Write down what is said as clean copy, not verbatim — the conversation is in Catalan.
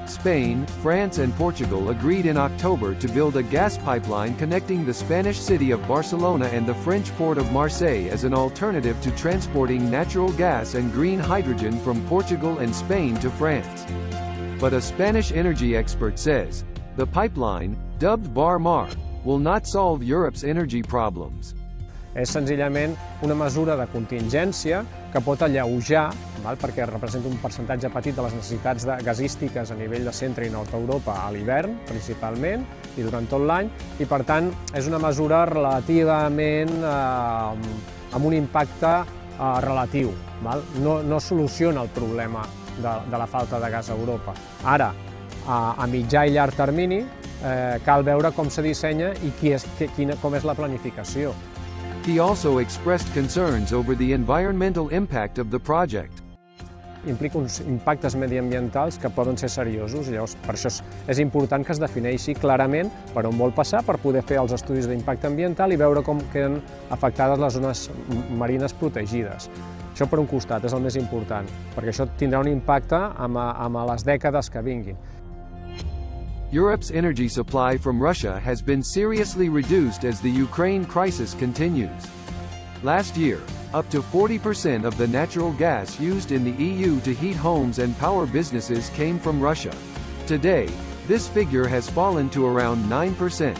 Spain, France and Portugal agreed in October to build a gas pipeline connecting the Spanish city of Barcelona and the French port of Marseille as an alternative to transporting natural gas and green hydrogen from Portugal and Spain to France. But a Spanish energy expert says, the pipeline, dubbed Bármar, will not solve Europe's energy problems. És senzillament una mesura de contingència que pot alleujar, perquè representa un percentatge petit de les necessitats gasístiques a nivell de centre i nord Europa a l'hivern, principalment, i durant tot l'any, i per tant és una mesura relativament amb un impacte relatiu. No soluciona el problema de la falta de gas a Europa. Ara, a mitjà i llarg termini, cal veure com se dissenya i com és la planificació. He also expressed concerns over the environmental impact of the project. Implica uns impactes mediambientals que poden ser seriosos, i llavors per això és important que es defineixi clarament per on vol passar per poder fer els estudis d'impacte ambiental i veure com queden afectades les zones marines protegides. Això per un costat és el més important, perquè això tindrà un impacte amb les dècades que vinguin. Europe's energy supply from Russia has been seriously reduced as the Ukraine crisis continues. Last year, up to 40% of the natural gas used in the EU to heat homes and power businesses came from Russia. Today, this figure has fallen to around 9%.